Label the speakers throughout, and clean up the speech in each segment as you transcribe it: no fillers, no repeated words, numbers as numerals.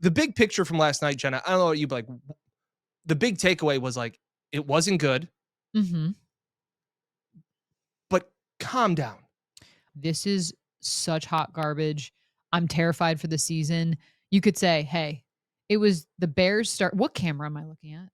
Speaker 1: the big picture from last night, Jenna, I don't know what you, but like, the big takeaway was like, it wasn't good,
Speaker 2: Mm-hmm.
Speaker 1: but calm down.
Speaker 2: This is such hot garbage. I'm terrified for the season. You could say, hey, it was the Bears start. What camera am I looking at?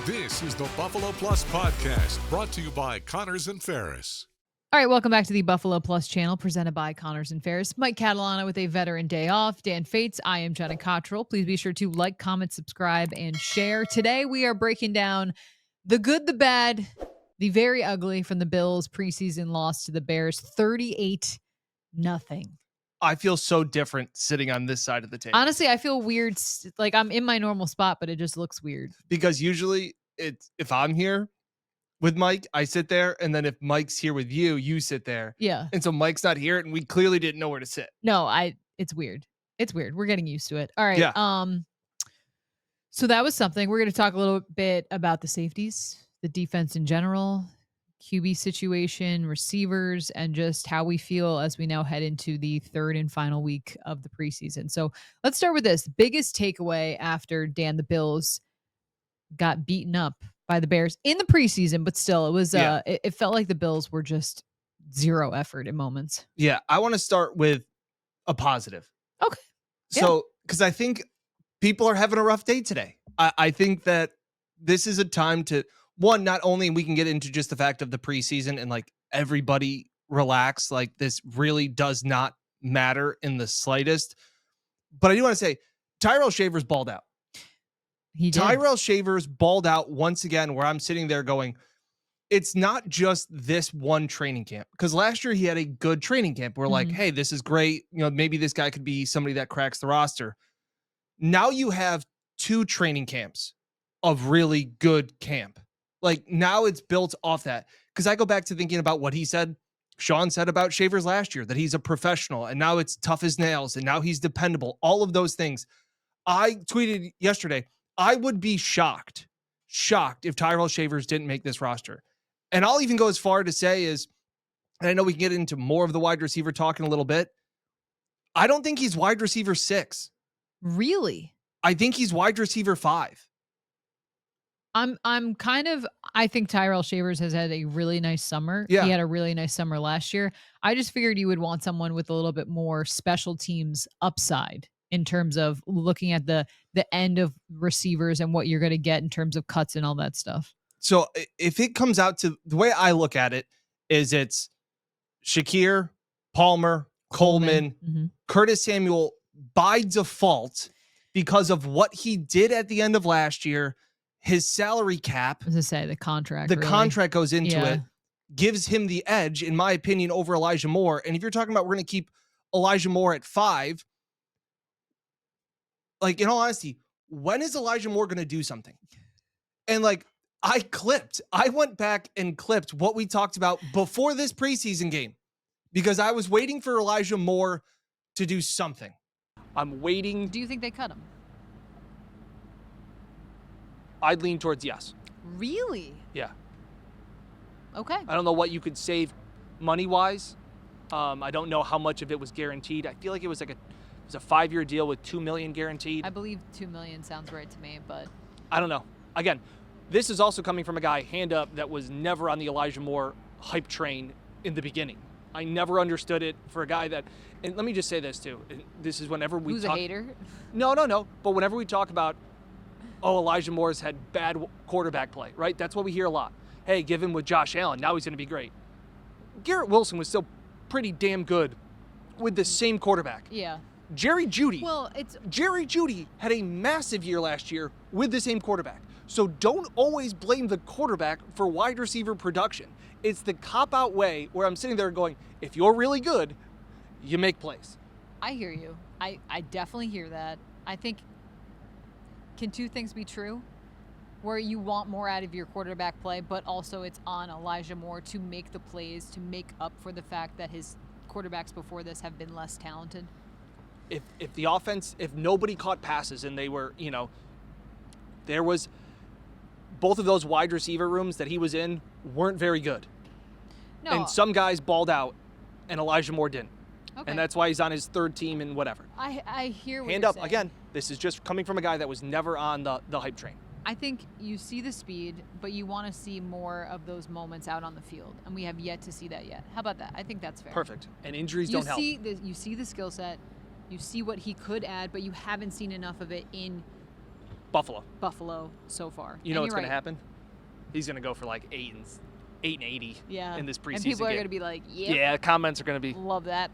Speaker 3: This is the Buffalo Plus podcast, brought to you by Connors and Ferris.
Speaker 2: All right, welcome back to the Buffalo Plus channel, presented by Connors and Ferris. Mike Catalana with a veteran day off. Dan Fates, I am Jenna Cottrell. Please be sure to like, comment, subscribe, and share. Today, we are breaking down the good, the bad, the very ugly from the Bills' preseason loss to the Bears, 38-0.
Speaker 1: I feel so different sitting on this side of the table.
Speaker 2: Honestly, I feel weird. Like I'm in my normal spot, but it just looks weird.
Speaker 1: Because usually it's if I'm here with Mike, I sit there, and then if Mike's here with you, you sit there.
Speaker 2: Yeah.
Speaker 1: And so Mike's not here, and we clearly didn't know where to sit.
Speaker 2: No, it's weird. It's weird. We're getting used to it. All right.
Speaker 1: Yeah.
Speaker 2: So that was something. We're going to talk a little bit about the safeties, the defense in general, QB situation, receivers, and just how we feel as we now head into the third and final week of the preseason. So let's start with this. Biggest takeaway after the Bills got beaten up by the Bears in the preseason, but still, it was it felt like the Bills were just zero effort in moments.
Speaker 1: Yeah, I want to start with a positive.
Speaker 2: Okay.
Speaker 1: So, because I think people are having a rough day today. I think that this is a time to, one, not only we can get into just the fact of the preseason and like everybody relax, like this really does not matter in the slightest. But I do want to say Tyrell Shavers balled out.
Speaker 2: He did.
Speaker 1: Tyrell Shavers balled out once again, where I'm sitting there going, it's not just this one training camp. Because last year he had a good training camp. We're like, hey, this is great. You know, maybe this guy could be somebody that cracks the roster. Now you have 2 training camps of really good camp. Like now it's built off that. Because I go back to thinking about what he said, Sean said about Shavers last year, that he's a professional and now it's tough as nails and now he's dependable. All of those things. I tweeted yesterday, I would be shocked if Tyrell Shavers didn't make this roster. And I'll even go as far to say is, and I know we can get into more of the wide receiver talk in a little bit, I don't think he's wide receiver 6.
Speaker 2: Really?
Speaker 1: I think he's wide receiver 5.
Speaker 2: I think Tyrell Shavers has had a really nice summer.
Speaker 1: Yeah.
Speaker 2: He had a really nice summer last year. I just figured you would want someone with a little bit more special teams upside in terms of looking at the end of receivers and what you're going to get in terms of cuts and all that stuff.
Speaker 1: So if it comes out to the way I look at it is it's Shakir, Palmer, Coleman, Curtis Samuel by default because of what he did at the end of last year. His salary cap,
Speaker 2: as I say, the contract
Speaker 1: goes into it, gives him the edge, in my opinion, over Elijah Moore. And if you're talking about we're going to keep Elijah Moore at 5, like in all honesty, when is Elijah Moore going to do something? And like I went back and clipped what we talked about before this preseason game because I was waiting for Elijah Moore to do something. I'm waiting.
Speaker 2: Do you think they cut him?
Speaker 1: I'd lean towards yes.
Speaker 2: Really?
Speaker 1: Yeah.
Speaker 2: Okay.
Speaker 1: I don't know what you could save money-wise. I don't know how much of it was guaranteed. I feel like it was a 5-year deal with $2 million guaranteed.
Speaker 2: I believe $2 million sounds right to me, but
Speaker 1: I don't know. Again, this is also coming from a guy, hand up, that was never on the Elijah Moore hype train in the beginning. I never understood it for a guy that, and let me just say this too. This is whenever we
Speaker 2: Who's a hater?
Speaker 1: No. But whenever we talk about, Elijah Moore's had bad quarterback play, right? That's what we hear a lot. Hey, give him with Josh Allen. Now he's going to be great. Garrett Wilson was still pretty damn good with the same quarterback.
Speaker 2: Yeah.
Speaker 1: Jerry Jeudy.
Speaker 2: Well,
Speaker 1: Jerry Jeudy had a massive year last year with the same quarterback. So don't always blame the quarterback for wide receiver production. It's the cop-out way where I'm sitting there going, if you're really good, you make plays.
Speaker 2: I hear you. I definitely hear that. I think, can 2 things be true? Where you want more out of your quarterback play, but also it's on Elijah Moore to make the plays, to make up for the fact that his quarterbacks before this have been less talented?
Speaker 1: If the offense, if nobody caught passes and they were, there was both of those wide receiver rooms that he was in weren't very good.
Speaker 2: No.
Speaker 1: And some guys balled out, and Elijah Moore didn't.
Speaker 2: Okay.
Speaker 1: And that's why he's on his third team and whatever.
Speaker 2: I hear what
Speaker 1: Hand
Speaker 2: you're
Speaker 1: up.
Speaker 2: saying.
Speaker 1: Again, this is just coming from a guy that was never on the hype train.
Speaker 2: I think you see the speed, but you want to see more of those moments out on the field, and we have yet to see that yet. How about that? I think that's fair.
Speaker 1: Perfect. And injuries don't help.
Speaker 2: You see the skill set, you see what he could add, but you haven't seen enough of it in Buffalo so far.
Speaker 1: You know what's going to happen? He's going to go for like 8 and 80 in this preseason
Speaker 2: and people are
Speaker 1: game.
Speaker 2: going to be like, yep,
Speaker 1: yeah, comments are going to be.
Speaker 2: Love that.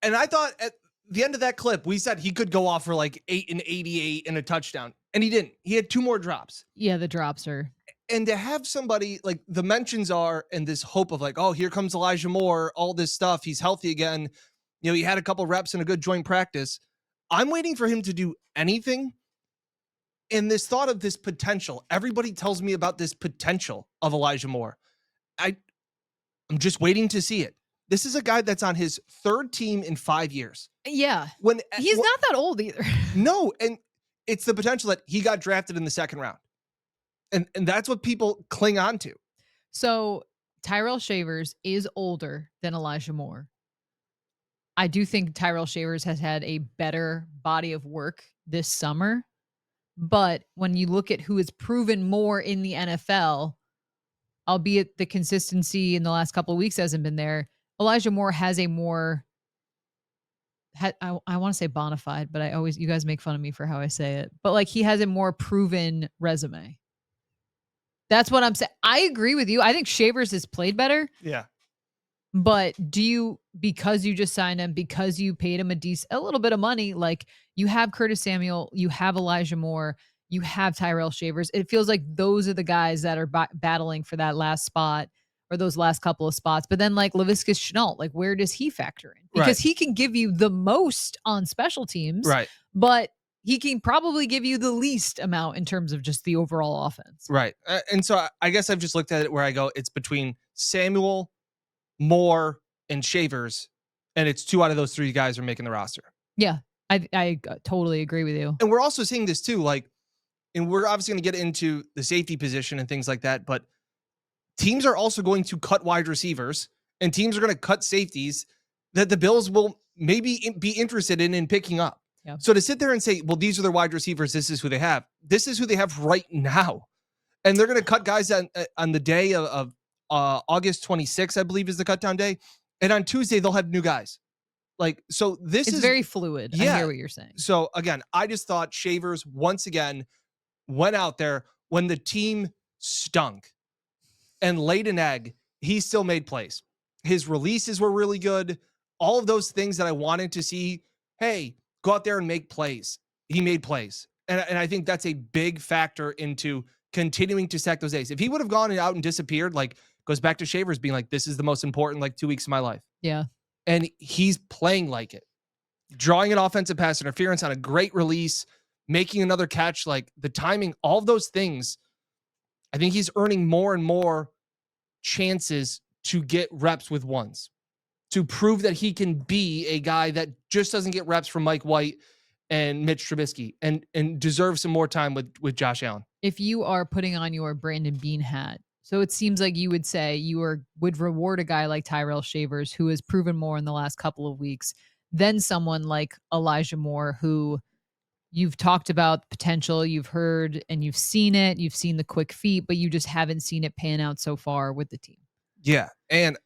Speaker 1: And I thought at the end of that clip, we said he could go off for like 8 and 88 and a touchdown. And he didn't. He had 2 more drops.
Speaker 2: Yeah, the drops are.
Speaker 1: And to have somebody like the mentions are and this hope of like, oh, here comes Elijah Moore, all this stuff. He's healthy again. You know, he had a couple reps and a good joint practice. I'm waiting for him to do anything. And this thought of this potential, everybody tells me about this potential of Elijah Moore. I'm just waiting to see it. This is a guy that's on his 3rd team in 5 years.
Speaker 2: Yeah. He's not that old either.
Speaker 1: No, and it's the potential that he got drafted in the 2nd round. And that's what people cling on to.
Speaker 2: So Tyrell Shavers is older than Elijah Moore. I do think Tyrell Shavers has had a better body of work this summer. But when you look at who has proven more in the NFL, albeit the consistency in the last couple of weeks hasn't been there, Elijah Moore has a more, I want to say bona fide, but you guys make fun of me for how I say it. But like he has a more proven resume. That's what I'm saying. I agree with you. I think Shavers has played better.
Speaker 1: Yeah.
Speaker 2: But because you just signed him, because you paid him a little bit of money, like you have Curtis Samuel, you have Elijah Moore, you have Tyrell Shavers. It feels like those are the guys that are battling for that last spot or those last couple of spots. But then like Laviska Shenault, like where does he factor in? Because he can give you the most on special teams,
Speaker 1: right?
Speaker 2: But he can probably give you the least amount in terms of just the overall offense.
Speaker 1: Right. And so I guess I've just looked at it where I go, it's between Samuel, Moore, and Shavers, and it's 2 out of those 3 guys are making the roster.
Speaker 2: Yeah, I totally agree with you.
Speaker 1: And we're also seeing this too, like, and we're obviously going to get into the safety position and things like that, but teams are also going to cut wide receivers, and teams are going to cut safeties that the Bills will maybe be interested in picking up.
Speaker 2: Yeah.
Speaker 1: So to sit there and say, well, these are their wide receivers, this is who they have. This is who they have right now. And they're going to cut guys on the day of August 26th, I believe is the cutdown day. And on Tuesday, they'll have new guys. Like, so this is
Speaker 2: very fluid.
Speaker 1: Yeah.
Speaker 2: I hear what you're saying.
Speaker 1: So again, I just thought Shavers once again went out there when the team stunk and laid an egg. He still made plays. His releases were really good. All of those things that I wanted to see. Hey, go out there and make plays. He made plays. And I think that's a big factor into continuing to stack those days. If he would have gone out and disappeared, like goes back to Shavers being like, this is the most important like 2 weeks of my life.
Speaker 2: Yeah.
Speaker 1: And he's playing like it. Drawing an offensive pass interference on a great release, making another catch, like the timing, all of those things. I think he's earning more and more chances to get reps with ones, to prove that he can be a guy that just doesn't get reps from Mike White and Mitch Trubisky and deserves some more time with Josh Allen.
Speaker 2: If you are putting on your Brandon Beane hat, so it seems like you would say you would reward a guy like Tyrell Shavers, who has proven more in the last couple of weeks, than someone like Elijah Moore, who you've talked about potential, you've heard and you've seen it, you've seen the quick feet, but you just haven't seen it pan out so far with the team.
Speaker 1: Yeah. And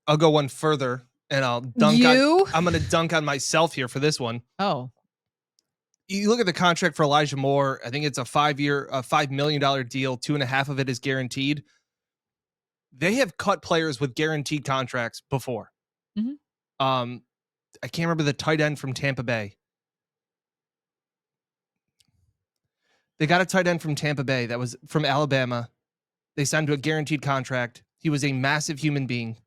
Speaker 1: I'll go one further and I'll dunk I'm going to dunk on myself here for this one.
Speaker 2: Oh.
Speaker 1: You look at the contract for Elijah Moore. I think it's a $5 million deal. 2.5 of it is guaranteed. They have cut players with guaranteed contracts before.
Speaker 2: Mm-hmm.
Speaker 1: I can't remember the tight end from Tampa Bay. They got a tight end from Tampa Bay that was from Alabama. They signed to a guaranteed contract. He was a massive human being.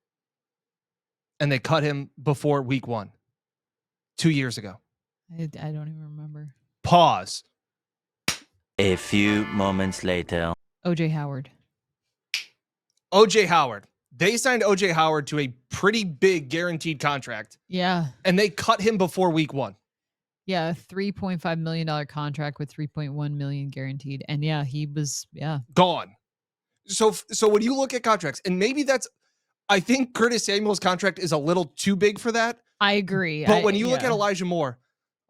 Speaker 1: And they cut him before week 1, 2 years ago.
Speaker 2: I don't even remember.
Speaker 1: Pause.
Speaker 4: A few moments later.
Speaker 2: OJ Howard.
Speaker 1: OJ Howard. They signed OJ Howard to a pretty big guaranteed contract.
Speaker 2: Yeah.
Speaker 1: And they cut him before week 1.
Speaker 2: Yeah, a $3.5 million contract with $3.1 million guaranteed. And yeah, he was,
Speaker 1: gone. So when you look at contracts, and maybe I think Curtis Samuel's contract is a little too big for that.
Speaker 2: I agree.
Speaker 1: But when you look at Elijah Moore,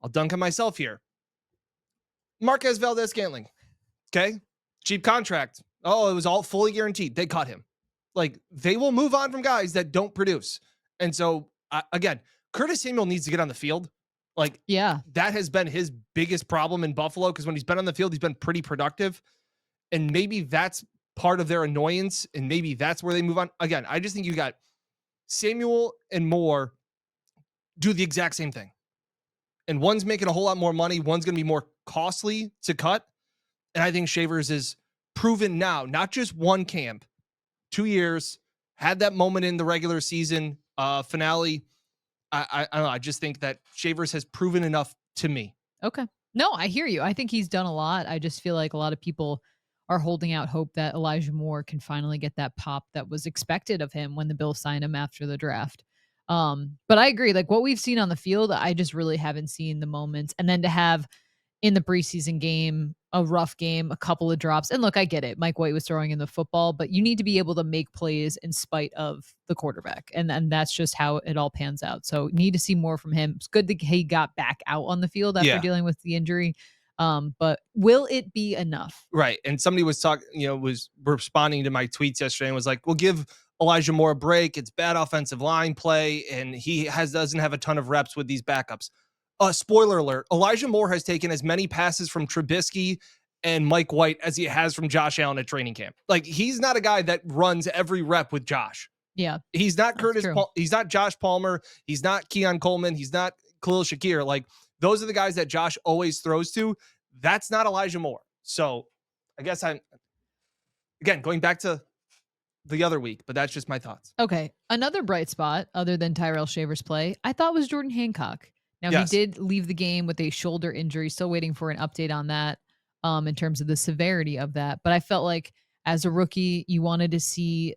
Speaker 1: I'll dunk on myself here. Marquez Valdez-Scantling, okay? Cheap contract. Oh, it was all fully guaranteed. They cut him. Like, they will move on from guys that don't produce. And so, again, Curtis Samuel needs to get on the field. Like,
Speaker 2: yeah,
Speaker 1: that has been his biggest problem in Buffalo, because when he's been on the field, he's been pretty productive. And maybe that's part of their annoyance, and maybe that's where they move on. Again, I just think you got Samuel and Moore do the exact same thing. And one's making a whole lot more money. One's going to be more costly to cut. And I think Shavers is proven now, not just one camp, 2 years, had that moment in the regular season finale. I don't know. I just think that Shavers has proven enough to me.
Speaker 2: Okay. No, I hear you. I think he's done a lot. I just feel like a lot of people are holding out hope that Elijah Moore can finally get that pop that was expected of him when the Bills signed him after the draft. But I agree. Like, what we've seen on the field, I just really haven't seen the moments. And then to have in the preseason game, a rough game, a couple of drops. And look, I get it. Mike White was throwing in the football, but you need to be able to make plays in spite of the quarterback. And that's just how it all pans out. So need to see more from him. It's good that he got back out on the field after dealing with the injury. But will it be enough?
Speaker 1: Right. And somebody was talking, was responding to my tweets yesterday and was like, we'll give Elijah Moore a break. It's bad offensive line play, and he doesn't have a ton of reps with these backups. Spoiler alert, Elijah Moore has taken as many passes from Trubisky and Mike White as he has from Josh Allen at training camp. Like, he's not a guy that runs every rep with Josh.
Speaker 2: Yeah.
Speaker 1: He's not he's not Josh Palmer. He's not Keon Coleman. He's not Khalil Shakir. Like, those are the guys that Josh always throws to. That's not Elijah Moore. So I guess again, going back to the other week, but that's just my thoughts.
Speaker 2: Okay. Another bright spot other than Tyrell Shavers' play, I thought, was Jordan Hancock. Now, he did leave the game with a shoulder injury. Still waiting for an update on that in terms of the severity of that. But I felt like as a rookie, you wanted to see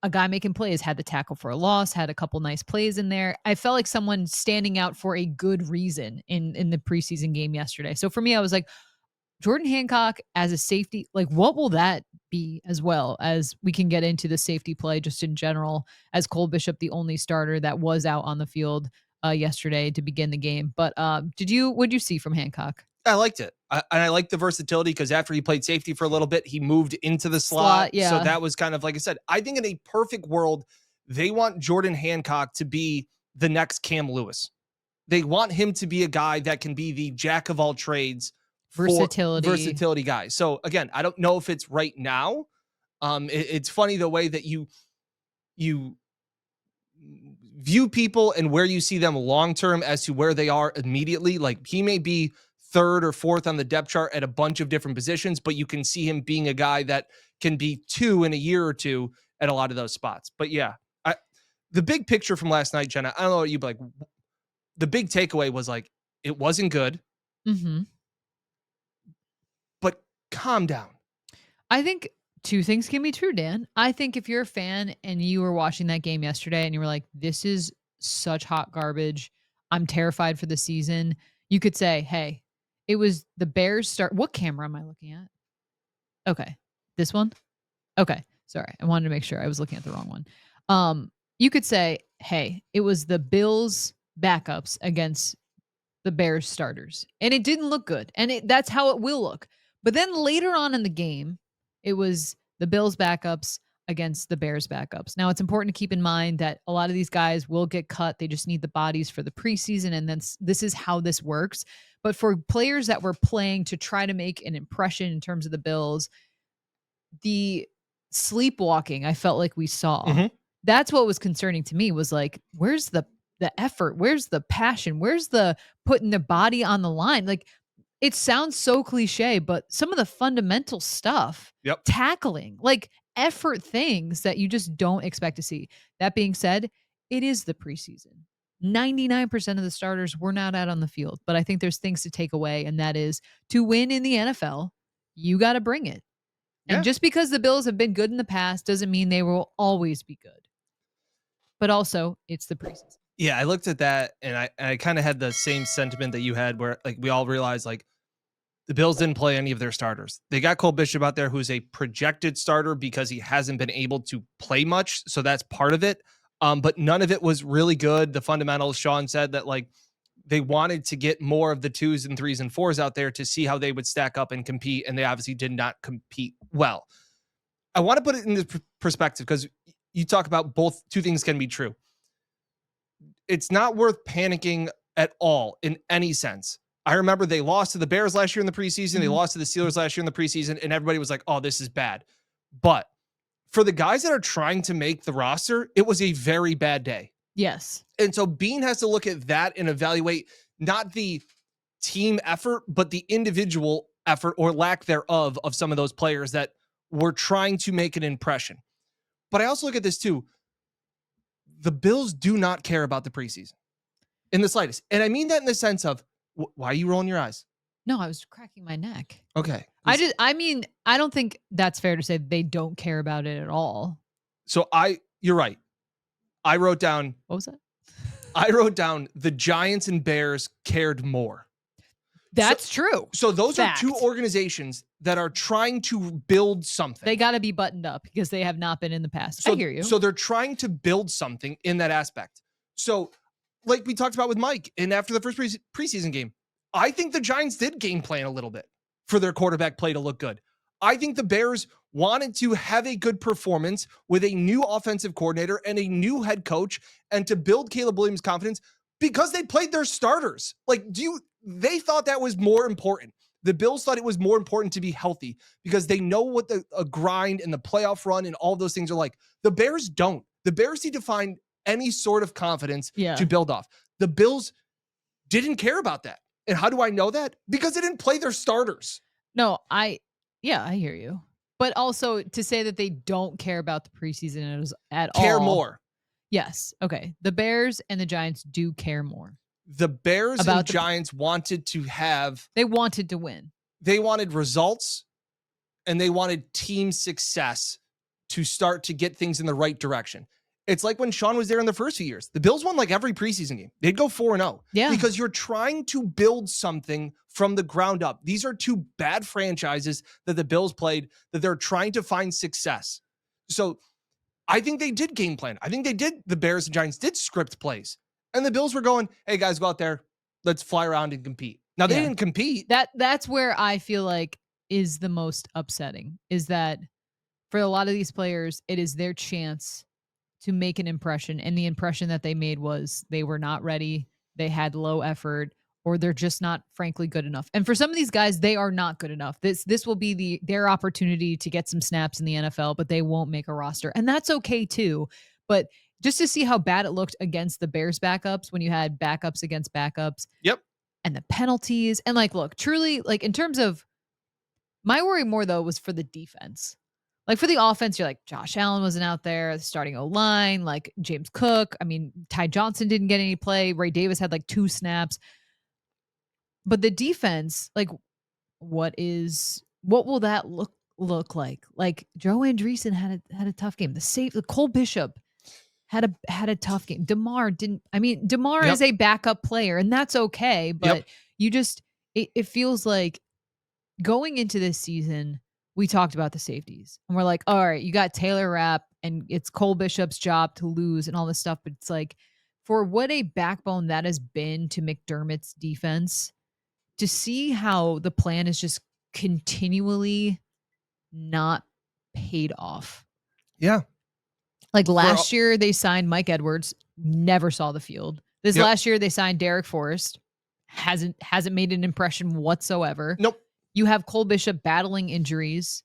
Speaker 2: a guy making plays, had the tackle for a loss, had a couple nice plays in there. I felt like someone standing out for a good reason in the preseason game yesterday. So for me, I was like, Jordan Hancock as a safety, like, what will that be, as well as we can get into the safety play just in general, as Cole Bishop, the only starter that was out on the field yesterday to begin the game. But what'd you see from Hancock?
Speaker 1: I liked it. I liked the versatility, because after he played safety for a little bit, he moved into the slot.
Speaker 2: Yeah.
Speaker 1: So that was kind of, like I said, I think in a perfect world, they want Jordan Hancock to be the next Cam Lewis. They want him to be a guy that can be the jack of all trades, versatility guy. So again, I don't know if it's right now. It's funny the way that you view people and where you see them long-term as to where they are immediately. Like, he may be third or fourth on the depth chart at a bunch of different positions, but you can see him being a guy that can be 2 in a year or 2 at a lot of those spots. But yeah, the big picture from last night, Jenna, I don't know what you, but like, the big takeaway was, like, it wasn't good.
Speaker 2: Mm-hmm.
Speaker 1: But calm down.
Speaker 2: I think two things can be true, Dan. I think if you're a fan and you were watching that game yesterday and you were like, this is such hot garbage, I'm terrified for the season, you could say, hey, it was the Bears start. What camera am I looking at? Okay. This one? Okay. Sorry. I wanted to make sure I was looking at the wrong one. You could say, hey, it was the Bills backups against the Bears starters. And it didn't look good. And that's how it will look. But then later on in the game, it was the Bills backups against the Bears backups. Now, it's important to keep in mind that a lot of these guys will get cut. They just need the bodies for the preseason. And then this is how this works. But for players that were playing to try to make an impression in terms of the Bills, the sleepwalking I felt like we saw, that's what was concerning to me, was like, where's the effort? Where's the passion? Where's the putting the body on the line? Like, it sounds so cliche, but some of the fundamental stuff, tackling, like effort things that you just don't expect to see. That being said, it is the preseason. 99% of the starters were not out on the field, but I think there's things to take away, and that is, to win in the NFL, you got to bring it. And just because the Bills have been good in the past doesn't mean they will always be good. But also, it's the preseason.
Speaker 1: Yeah, I looked at that and I kind of had the same sentiment that you had, where like we all realized like The Bills didn't play any of their starters. They got Cole Bishop out there, who's a projected starter because he hasn't been able to play much. So that's part of it. But none of it was really good. The fundamentals, Sean said that like they wanted to get more of the 2s and 3s and 4s out there to see how they would stack up and compete. And they obviously did not compete well. I want to put it in this perspective because you talk about both. Two things can be true. It's not worth panicking at all in any sense. I remember they lost to the Bears last year in the preseason. They lost to the Steelers last year in the preseason, and everybody was like, oh, this is bad. But for the guys that are trying to make the roster, it was a very bad day.
Speaker 2: Yes.
Speaker 1: And so Bean has to look at that and evaluate not the team effort, but the individual effort or lack thereof of some of those players that were trying to make an impression. But I also look at this too. The Bills do not care about the preseason in the slightest. And I mean that in the sense of, why are you rolling your eyes?
Speaker 2: No, I was cracking my neck.
Speaker 1: Okay.
Speaker 2: I don't think that's fair to say they don't care about it at all.
Speaker 1: So you're right. I wrote down.
Speaker 2: What was that?
Speaker 1: I wrote down the Giants and Bears cared more.
Speaker 2: That's true.
Speaker 1: So those
Speaker 2: Fact.
Speaker 1: are two organizations that are trying to build something.
Speaker 2: They got to be buttoned up because they have not been in the past.
Speaker 1: So,
Speaker 2: I hear you.
Speaker 1: So they're trying to build something in that aspect. So like we talked about with Mike, and after the first preseason game, I think the Giants did game plan a little bit for their quarterback play to look good. I think the Bears wanted to have a good performance with a new offensive coordinator and a new head coach and to build Caleb Williams' confidence because they played their starters. Like, they thought that was more important. The Bills thought it was more important to be healthy because they know what a grind and the playoff run and all those things are like. The Bears don't. The Bears need to find any sort of confidence to build off. The Bills didn't care about that. And how do I know that? Because they didn't play their starters.
Speaker 2: No, I hear you. But also to say that they don't care about the preseason at all.
Speaker 1: Care more.
Speaker 2: Yes. Okay. The Bears and the Giants do care more.
Speaker 1: The Bears and Giants wanted to have...
Speaker 2: They wanted to win.
Speaker 1: They wanted results and they wanted team success to start to get things in the right direction. It's like when Sean was there in the first few years. The Bills won like every preseason game. They'd go 4-0.
Speaker 2: Yeah.
Speaker 1: Because you're trying to build something from the ground up. These are two bad franchises that the Bills played that they're trying to find success. So I think they did game plan. I think they did. The Bears and Giants did script plays. And the Bills were going, hey, guys, go out there. Let's fly around and compete. Now, they didn't compete.
Speaker 2: That's where I feel like is the most upsetting, is that for a lot of these players, it is their chance to make an impression. And the impression that they made was they were not ready, they had low effort, or they're just not frankly good enough. And for some of these guys, they are not good enough. This will be their opportunity to get some snaps in the NFL, but they won't make a roster. And that's okay too. But just to see how bad it looked against the Bears backups when you had backups against backups.
Speaker 1: Yep.
Speaker 2: And the penalties. And like, look, truly, like in terms of my worry more though was for the defense. Like for the offense, you're like, Josh Allen wasn't out there, the starting O-line, like James Cook. I mean, Ty Johnson didn't get any play. Ray Davis had like 2 snaps. But the defense, like, what will that look like? Like Joe Andreessen had a tough game. The Cole Bishop had a tough game. DeMar is a backup player, and that's okay. But you just it feels like going into this season, we talked about the safeties and we're like, all right, you got Taylor Rapp and it's Cole Bishop's job to lose and all this stuff. But it's like, for what a backbone that has been to McDermott's defense, to see how the plan is just continually not paid off.
Speaker 1: Yeah.
Speaker 2: Like last year they signed Mike Edwards, never saw the field. This last year they signed Derek Forrest, hasn't made an impression whatsoever.
Speaker 1: Nope.
Speaker 2: You have Cole Bishop battling injuries.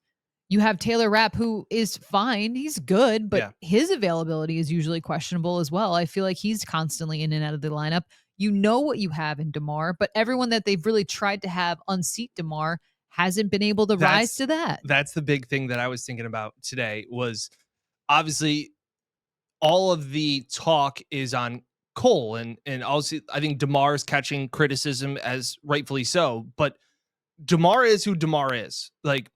Speaker 2: You have Taylor Rapp, who is fine. He's good, but his availability is usually questionable as well. I feel like he's constantly in and out of the lineup. You know what you have in DeMar, but everyone that they've really tried to have unseat DeMar hasn't been able to rise to that.
Speaker 1: That's the big thing that I was thinking about today was obviously all of the talk is on Cole and also I think DeMar is catching criticism as rightfully so, but DeMar is who DeMar is. Like,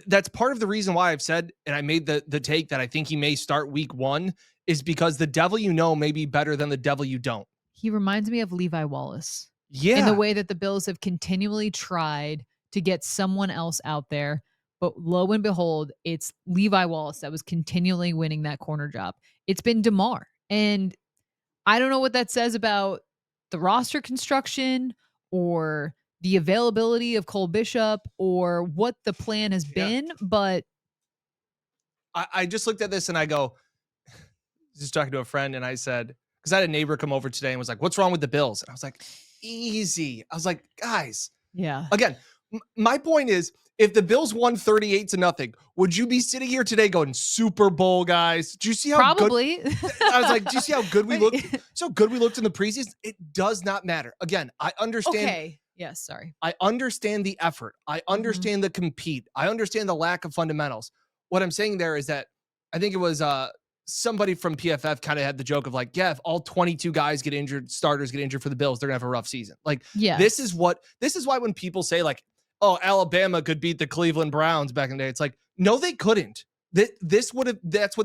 Speaker 1: that's part of the reason why I've said, and I made the take that I think he may start week 1 is because the devil you know may be better than the devil you don't.
Speaker 2: He reminds me of Levi Wallace.
Speaker 1: Yeah.
Speaker 2: In the way that the Bills have continually tried to get someone else out there. But lo and behold, it's Levi Wallace that was continually winning that corner job. It's been DeMar. And I don't know what that says about the roster construction or the availability of Cole Bishop or what the plan has been, but
Speaker 1: I just looked at this and I go, just talking to a friend, and I said, because I had a neighbor come over today and was like, what's wrong with the Bills? And I was like, easy. I was like, guys,
Speaker 2: yeah.
Speaker 1: Again, my point is, if the Bills won 38-0, would you be sitting here today going, Super Bowl, guys? Do you see how
Speaker 2: Probably.
Speaker 1: good? I was like, do you see how good we looked? So good we looked in the preseason. It does not matter. Again, I understand.
Speaker 2: Okay. Yes, sorry.
Speaker 1: I understand the effort. I understand the compete. I understand the lack of fundamentals. What I'm saying there is that I think it was somebody from PFF kind of had the joke of like, yeah, if all 22 guys get injured, starters get injured for the Bills, they're gonna have a rough season. Like, this is why when people say like, oh, Alabama could beat the Cleveland Browns back in the day, it's like, no, they couldn't. That's what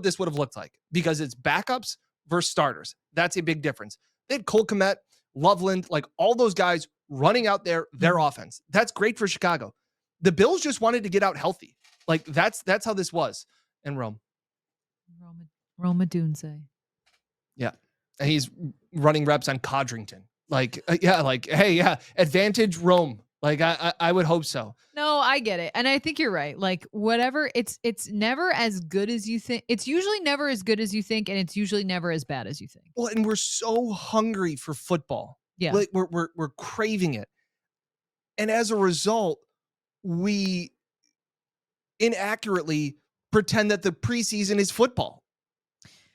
Speaker 1: this would have looked like, because it's backups versus starters. That's a big difference. They had Cole Kmet, Loveland, like all those guys running out there, their offense. That's great for Chicago. The Bills just wanted to get out healthy. Like that's how this was in Rome.
Speaker 2: Roma Dunze.
Speaker 1: Yeah. And he's running reps on Codrington. Like, advantage Rome. Like I would hope so.
Speaker 2: No, I get it. And I think you're right. Like whatever, it's never as good as you think. It's usually never as good as you think, and it's usually never as bad as you think.
Speaker 1: Well, and we're so hungry for football.
Speaker 2: Yeah.
Speaker 1: Like we're craving it. And as a result, we inaccurately pretend that the preseason is football.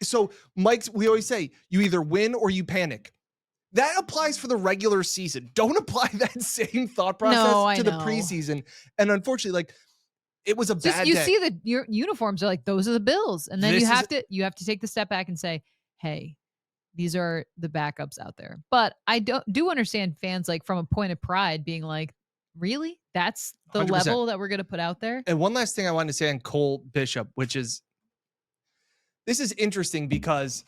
Speaker 1: So we always say, you either win or you panic. That applies for the regular season. Don't apply that same thought process to the preseason. And unfortunately, like, it was a bad day.
Speaker 2: See your uniforms are like, those are the Bills. And then you have to take the step back and say, hey, these are the backups out there. But I do understand fans, like, from a point of pride being like, really? That's the 100%. Level that we're going to put out there?
Speaker 1: And one last thing I wanted to say on Cole Bishop, which is, this is interesting because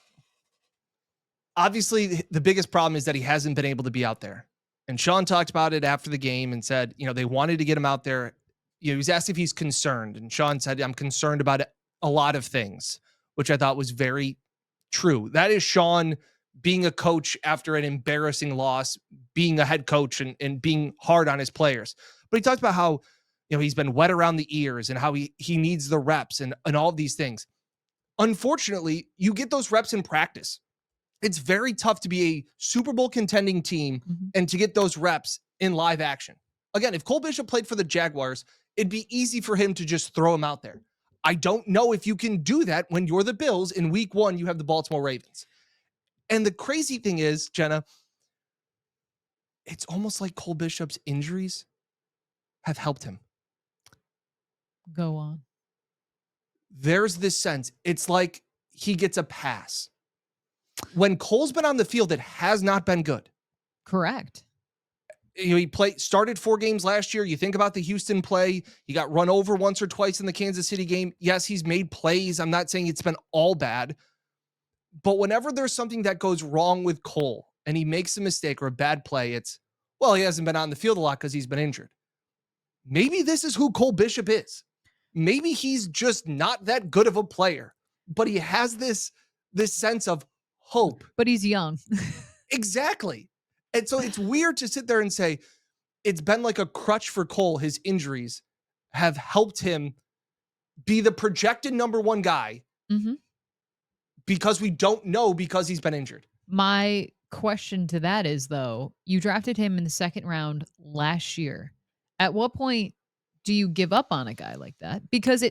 Speaker 1: obviously the biggest problem is that he hasn't been able to be out there. And Sean talked about it after the game and said, they wanted to get him out there. He was asked if he's concerned. And Sean said, I'm concerned about a lot of things, which I thought was very true. That is Sean being a coach after an embarrassing loss, being a head coach and being hard on his players. But he talked about how, he's been wet around the ears and how he needs the reps and all of these things. Unfortunately, you get those reps in practice. It's very tough to be a Super Bowl contending team and to get those reps in live action. Again, if Cole Bishop played for the Jaguars, it'd be easy for him to just throw him out there. I don't know if you can do that when you're the Bills. In week 1, you have the Baltimore Ravens. And the crazy thing is, Jenna, it's almost like Cole Bishop's injuries have helped him.
Speaker 2: Go on.
Speaker 1: There's this sense. It's like he gets a pass. When Cole's been on the field, it has not been good.
Speaker 2: Correct.
Speaker 1: He started 4 games last year. You think about the Houston play. He got run over once or twice in the Kansas City game. Yes, he's made plays. I'm not saying it's been all bad. But whenever there's something that goes wrong with Cole and he makes a mistake or a bad play, he hasn't been on the field a lot because he's been injured. Maybe this is who Cole Bishop is. Maybe he's just not that good of a player, but he has this sense of hope.
Speaker 2: But he's young.
Speaker 1: Exactly. And so it's weird to sit there and say it's been like a crutch for Cole. His injuries have helped him be the projected number 1 guy because we don't know because he's been injured.
Speaker 2: My question to that is, though, you drafted him in the 2nd round last year. At what point do you give up on a guy like that? Because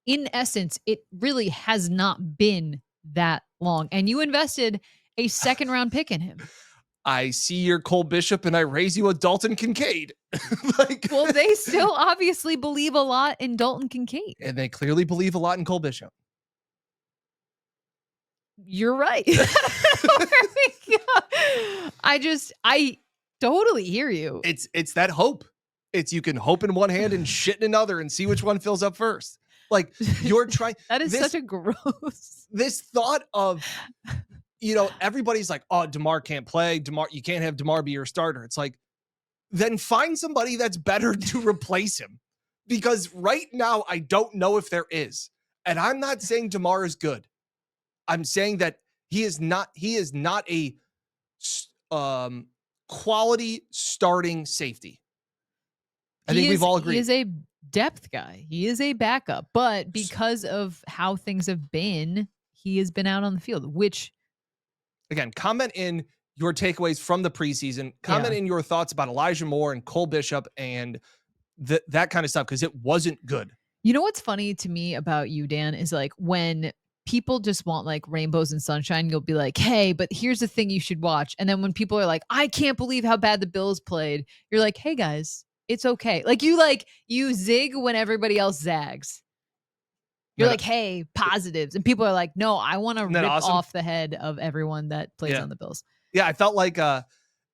Speaker 2: in essence, it really has not been that long. And you invested a 2nd round pick in him.
Speaker 1: I see your Cole Bishop and I raise you a Dalton Kincaid.
Speaker 2: Well, they still obviously believe a lot in Dalton Kincaid.
Speaker 1: And they clearly believe a lot in Cole Bishop.
Speaker 2: You're right. I totally hear you.
Speaker 1: It's that hope. It's you can hope in one hand and shit in another and see which one fills up first. Like you're trying.
Speaker 2: That is such a gross.
Speaker 1: This thought of, everybody's like, oh, DeMar can't play. You can't have DeMar be your starter. It's like then find somebody that's better to replace him. Because right now, I don't know if there is. And I'm not saying Damar is good. I'm saying that he is not a quality starting safety. I think we've all agreed.
Speaker 2: He is a depth guy. He is a backup. But because of how things have been, he has been out on the field, which...
Speaker 1: Again, comment in your takeaways from the preseason. Comment in your thoughts about Elijah Moore and Cole Bishop and that kind of stuff, because it wasn't good.
Speaker 2: You know what's funny to me about you, Dan, is like when people just want like rainbows and sunshine, you'll be like, hey, but here's the thing you should watch. And then when people are like, I can't believe how bad the Bills played, you're like, hey guys, it's okay. Like you zig when everybody else zags. You're like, hey, positives. And people are like, no, I want to rip off the head of everyone that plays on the Bills.
Speaker 1: Yeah, I felt like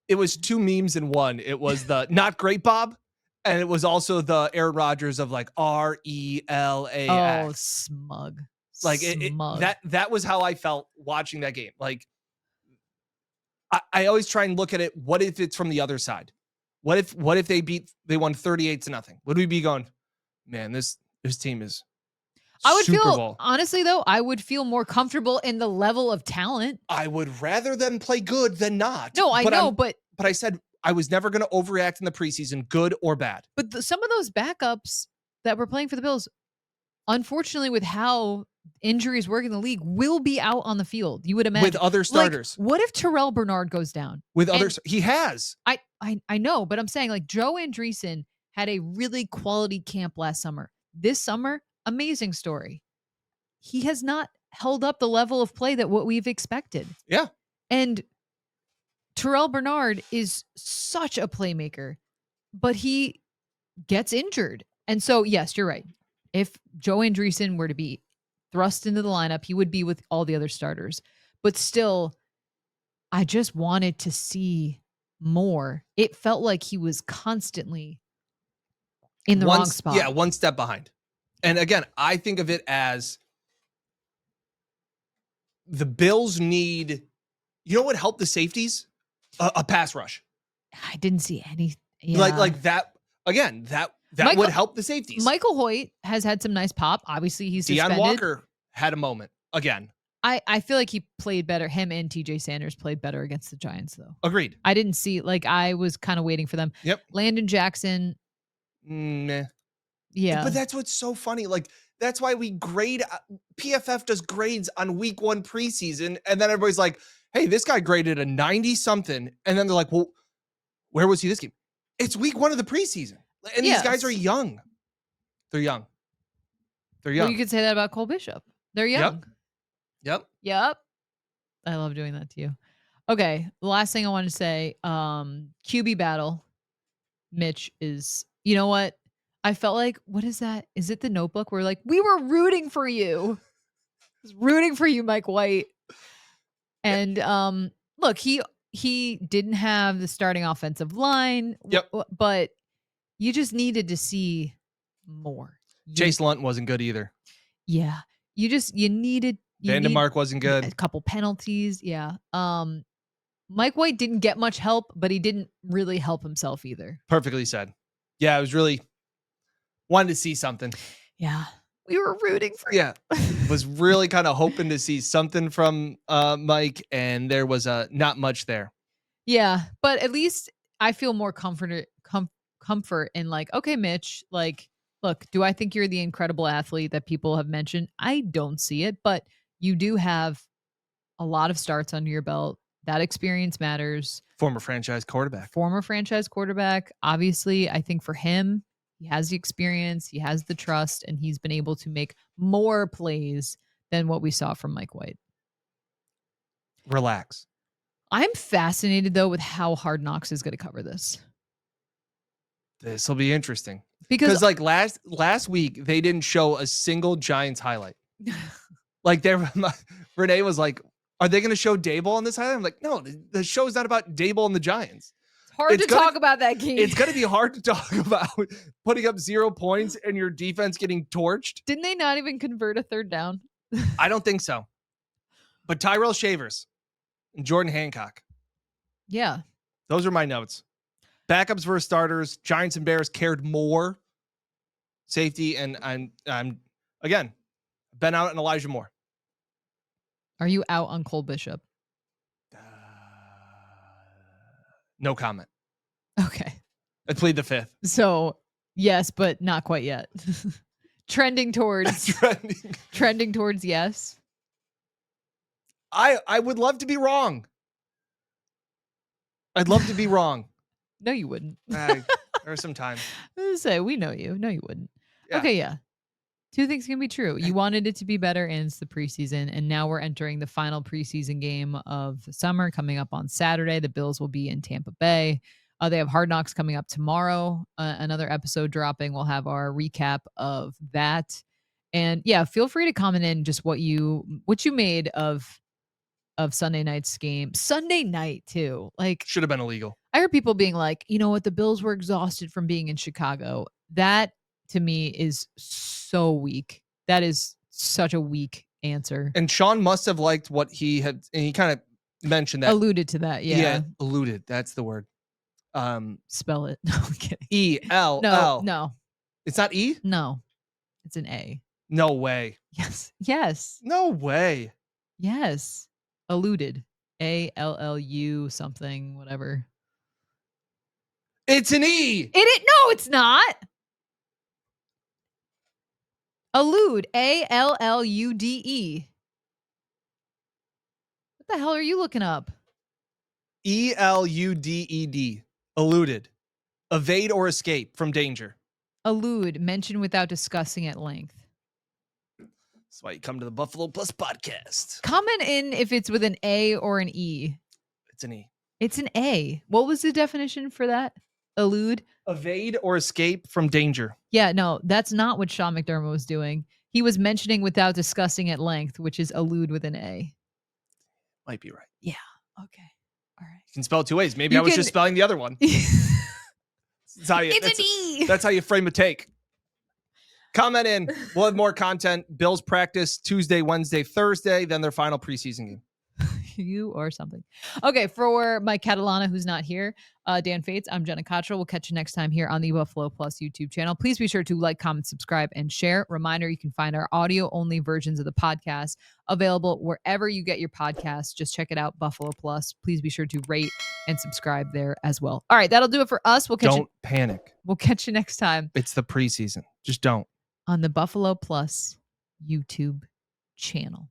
Speaker 1: it was two memes in one. It was the not great Bob, and it was also the Aaron Rodgers of like R-E-L-A-X.
Speaker 2: Oh, smug.
Speaker 1: Like
Speaker 2: smug.
Speaker 1: that was how I felt watching that game. Like I always try and look at it. What if it's from the other side? What if they won 38-0? Would we be going, man, this team is
Speaker 2: I would
Speaker 1: Super
Speaker 2: feel,
Speaker 1: Bowl.
Speaker 2: honestly, though, I would feel more comfortable in the level of talent.
Speaker 1: I would rather them play good than not.
Speaker 2: No, I know, but
Speaker 1: I said I was never going to overreact in the preseason, good or bad.
Speaker 2: But some of those backups that were playing for the Bills, unfortunately, with how injuries work in the league, will be out on the field. You would imagine
Speaker 1: with other starters.
Speaker 2: Like, what if Terrell Bernard goes down?
Speaker 1: With others, he has.
Speaker 2: I know, but I'm saying like Joe Andreessen had a really quality camp last summer. This summer, amazing story. He has not held up the level of play that what we've expected.
Speaker 1: Yeah.
Speaker 2: And Terrell Bernard is such a playmaker, but he gets injured. And so, yes, you're right. If Joe Andreessen were to be thrust into the lineup, he would be with all the other starters. But still, I just wanted to see more. It felt like he was constantly in the wrong spot.
Speaker 1: Yeah, one step behind. And again, I think of it as the Bills need, you know what helped the safeties? A pass rush.
Speaker 2: I didn't see any. Yeah.
Speaker 1: Like that, again, that would help the safeties.
Speaker 2: Michael Hoyt has had some nice pop. Obviously, he's suspended.
Speaker 1: Deion Walker had a moment again.
Speaker 2: I feel like he played better. Him and TJ Sanders played better against the Giants, though.
Speaker 1: Agreed.
Speaker 2: I didn't see, like, I was kind of waiting for them.
Speaker 1: Yep.
Speaker 2: Landon Jackson.
Speaker 1: Meh.
Speaker 2: Yeah.
Speaker 1: But that's what's so funny. Like, that's why we grade, PFF does grades on week 1 preseason. And then everybody's like, hey, this guy graded a 90 something. And then they're like, well, where was he this game? It's week 1 of the preseason. And these guys are young. They're young.
Speaker 2: Well, you could say that about Cole Bishop. They're young. Yep. I love doing that to you. Okay. The last thing I want to say, QB battle. Mitch is, you know what? I felt like, what is that? Is it The Notebook? Where like, we were rooting for you. I was rooting for you, Mike White. And look, he didn't have the starting offensive line.
Speaker 1: Yep.
Speaker 2: But you just needed to see more.
Speaker 1: Chase Lunt wasn't good either.
Speaker 2: Yeah. You needed
Speaker 1: Vandermark wasn't good.
Speaker 2: A couple penalties. Yeah. Mike White didn't get much help, but he didn't really help himself either.
Speaker 1: Perfectly said. Yeah, I was really wanted to see something.
Speaker 2: Yeah. We were rooting for
Speaker 1: you. Yeah. Was really kind of hoping to see something from Mike, and there was not much there.
Speaker 2: Yeah, but at least I feel more comfort in like, okay, Mitch, like, look, do I think you're the incredible athlete that people have mentioned? I don't see it, but you do have a lot of starts under your belt. That experience matters.
Speaker 1: Former franchise quarterback.
Speaker 2: Obviously, I think for him, he has the experience, he has the trust, and he's been able to make more plays than what we saw from Mike White.
Speaker 1: Relax.
Speaker 2: I'm fascinated, though, with how Hard Knocks is going to cover this.
Speaker 1: This will be interesting.
Speaker 2: Because
Speaker 1: like last week, they didn't show a single Giants highlight. Like Renee was like, are they going to show Dable on this highlight? I'm like, no, the show's not about Dable and the Giants.
Speaker 2: It's hard to talk about that game.
Speaker 1: It's going to be hard to talk about putting up 0 points and your defense getting torched.
Speaker 2: Didn't they not even convert a third down?
Speaker 1: I don't think so. But Tyrell Shavers and Jordan Hancock.
Speaker 2: Yeah.
Speaker 1: Those are my notes. Backups versus starters. Giants and Bears cared more. Safety, and I'm again, been out on Elijah Moore.
Speaker 2: Are you out on Cole Bishop?
Speaker 1: No comment.
Speaker 2: Okay.
Speaker 1: I plead the fifth.
Speaker 2: So yes, but not quite yet. Trending towards trending towards yes.
Speaker 1: I would love to be wrong. I'd love to be wrong.
Speaker 2: No, you wouldn't.
Speaker 1: There are some times.
Speaker 2: I was gonna say, we know you. No, you wouldn't.
Speaker 1: Yeah.
Speaker 2: Okay, yeah. Two things can be true. You wanted it to be better, and it's the preseason. And now we're entering the final preseason game of the summer coming up on Saturday. The Bills will be in Tampa Bay. They have Hard Knocks coming up tomorrow. Another episode dropping. We'll have our recap of that. And yeah, feel free to comment in just what you made of Sunday night's game. Sunday night too. Like,
Speaker 1: should have been illegal.
Speaker 2: I heard people being like, you know what, the Bills were exhausted from being in Chicago. That to me is so weak. That is such a weak answer.
Speaker 1: And Sean must have liked what he had, and he kind of mentioned that.
Speaker 2: Alluded to that, yeah.
Speaker 1: Alluded. That's the word.
Speaker 2: Spell it. No, I'm kidding.
Speaker 1: E-L-L.
Speaker 2: No.
Speaker 1: It's not E?
Speaker 2: No. It's an A.
Speaker 1: No way.
Speaker 2: Yes.
Speaker 1: No way.
Speaker 2: Yes. Alluded. A-L-L-U something, whatever.
Speaker 1: It's an E.
Speaker 2: No, it's not. Allude. A-L-L-U-D-E. What the hell are you looking up?
Speaker 1: E-L-U-D-E-D. Alluded. Evade or escape from danger.
Speaker 2: Allude. Mention without discussing at length.
Speaker 1: That's why you come to the Buffalo Plus podcast.
Speaker 2: Comment in if it's with an A or an E.
Speaker 1: It's an E.
Speaker 2: It's an A. What was the definition for that? Allude?
Speaker 1: Evade or escape from danger.
Speaker 2: Yeah, no, that's not what Sean McDermott was doing. He was mentioning without discussing at length, which is allude with an A.
Speaker 1: Might be right.
Speaker 2: Yeah. Okay. All right.
Speaker 1: You can spell it two ways. Maybe I was just spelling the other one. That's an E. That's how you frame a take. Comment in. We'll have more content. Bills practice Tuesday, Wednesday, Thursday, then their final preseason game.
Speaker 2: You or something. Okay, for Mike Catalana, who's not here, Dan Fates, I'm Jenna Cottrell. We'll catch you next time here on the Buffalo Plus YouTube channel. Please be sure to like, comment, subscribe, and share. Reminder, you can find our audio-only versions of the podcast available wherever you get your podcasts. Just check it out, Buffalo Plus. Please be sure to rate and subscribe there as well. All right, that'll do it for us.
Speaker 1: Don't panic.
Speaker 2: We'll catch you next time.
Speaker 1: It's the preseason. Just don't.
Speaker 2: On the Buffalo Plus YouTube channel.